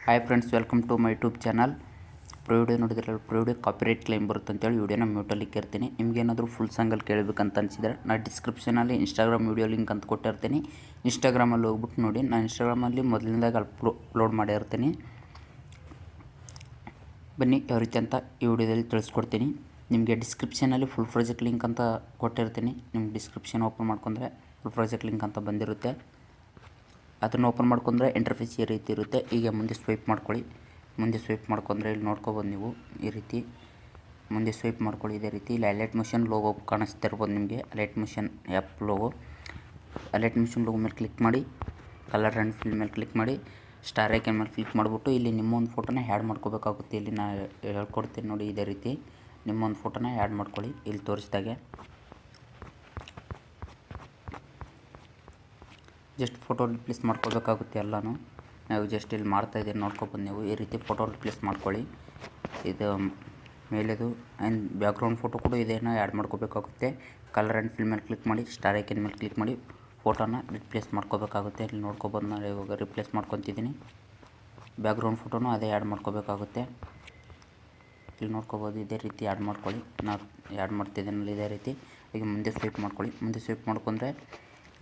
Hi friends, welcome to my YouTube channel. Video ನೋಡಿದ್ರಲ್ಲ, video copyright claim ಬರುತ್ತೆ ಅಂತೇಳಿ ವಿಡಿಯೋನ ಮ್ಯೂಟಲ್ಲಿ ಇರ್ತೀನಿ. ನಿಮಗೇನಾದರೂ ಫುಲ್ ಸಾಂಗಲ್ಲಿ ಕೇಳಬೇಕಂತ ಅನಿಸಿದರೆ ನಾನು ಡಿಸ್ಕ್ರಿಪ್ಷನಲ್ಲಿ ಇನ್ಸ್ಟಾಗ್ರಾಮ್ ವಿಡಿಯೋ ಲಿಂಕ್ ಅಂತ ಕೊಟ್ಟಿರ್ತೀನಿ. ಇನ್ಸ್ಟಾಗ್ರಾಮಲ್ಲಿ ಹೋಗ್ಬಿಟ್ಟು ನೋಡಿ. ನಾನು ಇನ್ಸ್ಟಾಗ್ರಾಮಲ್ಲಿ ಮೊದಲಿನದಾಗ ಅಪ್ಲೋಡ್ ಮಾಡಿರ್ತೀನಿ. ಬನ್ನಿ ಯಾವ ರೀತಿ ಅಂತ ಈ ವಿಡಿಯೋದಲ್ಲಿ ತಿಳಿಸ್ಕೊಡ್ತೀನಿ. ನಿಮಗೆ ಡಿಸ್ಕ್ರಿಪ್ಷನಲ್ಲಿ ಫುಲ್ ಪ್ರಾಜೆಕ್ಟ್ ಲಿಂಕ್ ಅಂತ ಕೊಟ್ಟಿರ್ತೀನಿ. ನಿಮ್ಗೆ ಡಿಸ್ಕ್ರಿಪ್ಷನ್ ಓಪನ್ ಮಾಡ್ಕೊಂಡ್ರೆ ಫುಲ್ ಪ್ರಾಜೆಕ್ಟ್ ಲಿಂಕ್ ಅಂತ ಬಂದಿರುತ್ತೆ. ಅದನ್ನು ಓಪನ್ ಮಾಡ್ಕೊಂಡ್ರೆ ಇಂಟರ್ಫೇಸ್ ಈ ರೀತಿ ಇರುತ್ತೆ. ಈಗ ಮುಂದೆ ಸ್ವೈಪ್ ಮಾಡ್ಕೊಳ್ಳಿ. ಮುಂದೆ ಸ್ವೈಪ್ ಮಾಡ್ಕೊಂಡ್ರೆ ಇಲ್ಲಿ ನೋಡ್ಕೊಬೋದು ನೀವು ಈ ರೀತಿ. ಮುಂದೆ ಸ್ವೈಪ್ ಮಾಡ್ಕೊಳ್ಳಿ. ಇದೇ ರೀತಿ ಇಲ್ಲಿ ಅಲೈಟ್ ಮೋಷನ್ ಲೋಗೋ ಕಾಣಿಸ್ತಿರ್ಬೋದು ನಿಮಗೆ. Alight motion app logo. Alight motion logo ಮೇಲೆ ಕ್ಲಿಕ್ ಮಾಡಿ, ಕಲರ್ ಆ್ಯಂಡ್ ಫಿಲ್ ಮೇಲೆ ಕ್ಲಿಕ್ ಮಾಡಿ, ಸ್ಟಾರ್ ಐಕನ್ ಮೇಲೆ ಕ್ಲಿಕ್ ಮಾಡಿಬಿಟ್ಟು ಇಲ್ಲಿ ನಿಮ್ಮೊಂದು ಫೋಟೋನ ಆ್ಯಡ್ ಮಾಡ್ಕೋಬೇಕಾಗುತ್ತೆ. ಇಲ್ಲಿ ನಾನು ಹೇಳ್ಕೊಡ್ತೀನಿ ನೋಡಿ. ಇದೇ ರೀತಿ ನಿಮ್ಮೊಂದು ಫೋಟೋನ ಆ್ಯಡ್ ಮಾಡ್ಕೊಳ್ಳಿ. ಇಲ್ಲಿ ತೋರಿಸಿದಾಗೆ ಜಸ್ಟ್ ಫೋಟೋ ರಿಪ್ಲೇಸ್ ಮಾಡ್ಕೋಬೇಕಾಗುತ್ತೆ ಎಲ್ಲನೂ. ನಾವು ಜಸ್ಟ್ ಇಲ್ಲಿ ಮಾಡ್ತಾಯಿದ್ದೀನಿ, ನೋಡ್ಕೊಬೋದು ನೀವು. ಈ ರೀತಿ ಫೋಟೋ ರಿಪ್ಲೇಸ್ ಮಾಡ್ಕೊಳ್ಳಿ. ಇದು ಮೇಲೆದು ಆ್ಯಂಡ್ ಬ್ಯಾಕ್ಗ್ರೌಂಡ್ ಫೋಟೋ ಕೂಡ ಇದೇನೋ ಆ್ಯಡ್ ಮಾಡ್ಕೋಬೇಕಾಗುತ್ತೆ. ಕಲರ್ ಆ್ಯಂಡ್ ಫಿಲ್ ಮೇಲೆ ಕ್ಲಿಕ್ ಮಾಡಿ, ಸ್ಟಾರ್ ಐಕನ್ ಮೇಲೆ ಕ್ಲಿಕ್ ಮಾಡಿ ಫೋಟೋನ ರಿಪ್ಲೇಸ್ ಮಾಡ್ಕೋಬೇಕಾಗುತ್ತೆ. ಇಲ್ಲಿ ನೋಡ್ಕೊಬೋದು. ನಾನು ಇವಾಗ ರಿಪ್ಲೇಸ್ ಮಾಡ್ಕೊತಿದ್ದೀನಿ. ಬ್ಯಾಕ್ಗ್ರೌಂಡ್ ಫೋಟೋನು ಅದೇ ಆ್ಯಡ್ ಮಾಡ್ಕೋಬೇಕಾಗುತ್ತೆ. ಇಲ್ಲಿ ನೋಡ್ಕೊಬೋದು. ಇದೇ ರೀತಿ ಆ್ಯಡ್ ಮಾಡ್ಕೊಳ್ಳಿ. ನಾನು ಆ್ಯಡ್ ಮಾಡ್ತಿದ್ದೀನಲ್ಲ ಇದೇ ರೀತಿ. ಈಗ ಮುಂದೆ ಸ್ವೈಪ್ ಮಾಡ್ಕೊಳ್ಳಿ. ಮುಂದೆ ಸ್ವೈಪ್ ಮಾಡ್ಕೊಂಡ್ರೆ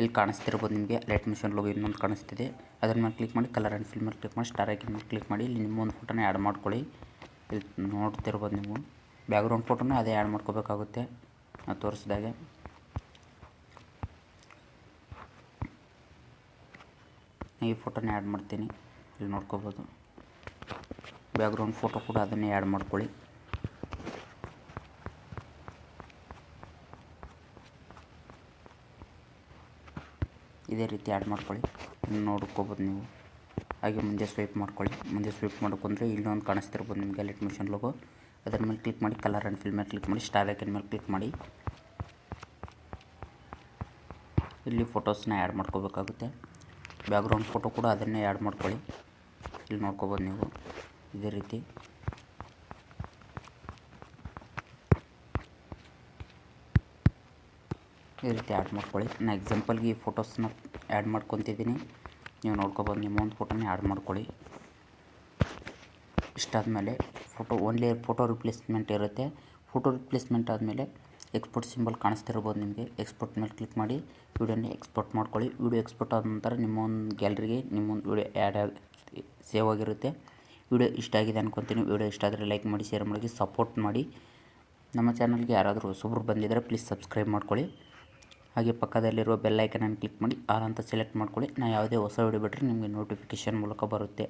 ಇಲ್ಲಿ ಕಾಣಿಸ್ತಿರ್ಬೋದು ನಿಮಗೆ ಅಲೈಟ್ ಮೋಷನ್ ಲೋಗೋ ಇನ್ನೊಂದು ಕಾಣಿಸ್ತಿದೆ. ಅದ್ರ ಮೇಲೆ ಕ್ಲಿಕ್ ಮಾಡಿ, ಕಲರ್ ಆ್ಯಂಡ್ ಫಿಲ್ ಮೇಲೆ ಕ್ಲಿಕ್ ಮಾಡಿ, ಸ್ಟಾರ್ ಐಕನ್ ಮೇಲೆ ಕ್ಲಿಕ್ ಮಾಡಿ ಇಲ್ಲಿ ನಿಮ್ಮೊಂದು ಫೋಟೋನ ಆ್ಯಡ್ ಮಾಡ್ಕೊಳ್ಳಿ. ಇಲ್ಲಿ ನೋಡ್ತಿರ್ಬೋದು ನೀವು. ಬ್ಯಾಕ್ಗ್ರೌಂಡ್ ಫೋಟೋನ ಅದೇ ಆ್ಯಡ್ ಮಾಡ್ಕೋಬೇಕಾಗುತ್ತೆ ನಾನು ತೋರಿಸಿದಾಗೆ. ಈ ಫೋಟೋನ ಆ್ಯಡ್ ಮಾಡ್ತೀನಿ. ಇಲ್ಲಿ ನೋಡ್ಕೋಬೋದು. ಬ್ಯಾಕ್ಗ್ರೌಂಡ್ ಫೋಟೋ ಕೂಡ ಅದನ್ನೇ ಆ್ಯಡ್ ಮಾಡ್ಕೊಳ್ಳಿ. ಇದೇ ರೀತಿ ಆ್ಯಡ್ ಮಾಡ್ಕೊಳ್ಳಿ. ನೋಡ್ಕೋಬೋದು ನೀವು. ಹಾಗೆ ಮುಂದೆ ಸ್ವೈಪ್ ಮಾಡ್ಕೊಳ್ಳಿ. ಮುಂದೆ ಸ್ವೈಪ್ ಮಾಡ್ಕೊಂಡ್ರೆ ಇಲ್ಲೊಂದು ಕಾಣಿಸ್ತಿರ್ಬೋದು ನಿಮಗೆ ಅಲೈಟ್ ಮೋಷನ್ ಲೋಗೋ. ಅದರ ಮೇಲೆ ಕ್ಲಿಕ್ ಮಾಡಿ, ಕಲರ್ ಆ್ಯಂಡ್ ಫಿಲ್ ಮೇಲೆ ಕ್ಲಿಕ್ ಮಾಡಿ, ಸ್ಟಾರ್ ಐಕನ್ ಮೇಲೆ ಕ್ಲಿಕ್ ಮಾಡಿ ಇಲ್ಲಿ ಫೋಟೋಸ್ನ ಆ್ಯಡ್ ಮಾಡ್ಕೋಬೇಕಾಗುತ್ತೆ. ಬ್ಯಾಕ್ಗ್ರೌಂಡ್ ಫೋಟೋ ಕೂಡ ಅದನ್ನೇ ಆ್ಯಡ್ ಮಾಡ್ಕೊಳ್ಳಿ. ಇಲ್ಲಿ ನೋಡ್ಕೋಬೋದು ನೀವು. ಇದೇ ರೀತಿ ಆ್ಯಡ್ ಮಾಡ್ಕೊಳ್ಳಿ. ನಾನು ಎಕ್ಸಾಂಪಲ್ಗೆ ಈ ಫೋಟೋಸ್ನ ಆ್ಯಡ್ ಮಾಡ್ಕೊತಿದ್ದೀನಿ. ನೀವು ನೋಡ್ಕೊಬೋದು. ನಿಮ್ಮೊಂದು ಫೋಟೋನೇ ಆ್ಯಡ್ ಮಾಡ್ಕೊಳ್ಳಿ. ಇಷ್ಟಾದಮೇಲೆ ಓನ್ಲಿ ಫೋಟೋ ರಿಪ್ಲೇಸ್ಮೆಂಟ್ ಇರುತ್ತೆ. ಫೋಟೋ ರಿಪ್ಲೇಸ್ಮೆಂಟ್ ಆದಮೇಲೆ ಎಕ್ಸ್ಪೋರ್ಟ್ ಸಿಂಬಲ್ ಕಾಣಿಸ್ತಿರ್ಬೋದು ನಿಮಗೆ. ಎಕ್ಸ್ಪೋರ್ಟ್ ಮೇಲೆ ಕ್ಲಿಕ್ ಮಾಡಿ ವಿಡಿಯೋನ ಎಕ್ಸ್ಪೋರ್ಟ್ ಮಾಡ್ಕೊಳ್ಳಿ. ವಿಡಿಯೋ ಎಕ್ಸ್ಪೋರ್ಟ್ ಆದ ನಂತರ ನಿಮ್ಮೊಂದು ಗ್ಯಾಲರಿಗೆ ನಿಮ್ಮೊಂದು ವಿಡಿಯೋ ಸೇವ್ ಆಗಿರುತ್ತೆ. ವಿಡಿಯೋ ಇಷ್ಟ ಆಗಿದೆ ಅನ್ಕೊತೀನಿ. ವಿಡಿಯೋ ಇಷ್ಟ ಆದರೆ ಲೈಕ್ ಮಾಡಿ, ಶೇರ್ ಮಾಡಿ, ಸಪೋರ್ಟ್ ಮಾಡಿ. ನಮ್ಮ ಚಾನಲ್ಗೆ ಯಾರಾದರೂ ಹೊಸಬ್ರು ಬಂದಿದ್ದರೆ ಪ್ಲೀಸ್ ಸಬ್ಸ್ಕ್ರೈಬ್ ಮಾಡ್ಕೊಳ್ಳಿ. ಹಾಗೆ ಪಕ್ಕದಲ್ಲಿರುವ ಬೆಲ್ ಐಕನನ್ನು ಕ್ಲಿಕ್ ಮಾಡಿ ಆಲ್ ಅಂತ ಸೆಲೆಕ್ಟ್ ಮಾಡ್ಕೊಳ್ಳಿ. ನಾನು ಯಾವುದೇ ಹೊಸ ವಿಡಿಯೋ ಬಿಟ್ಟರೆ ನಿಮಗೆ ನೋಟಿಫಿಕೇಷನ್ ಮೂಲಕ ಬರುತ್ತೆ.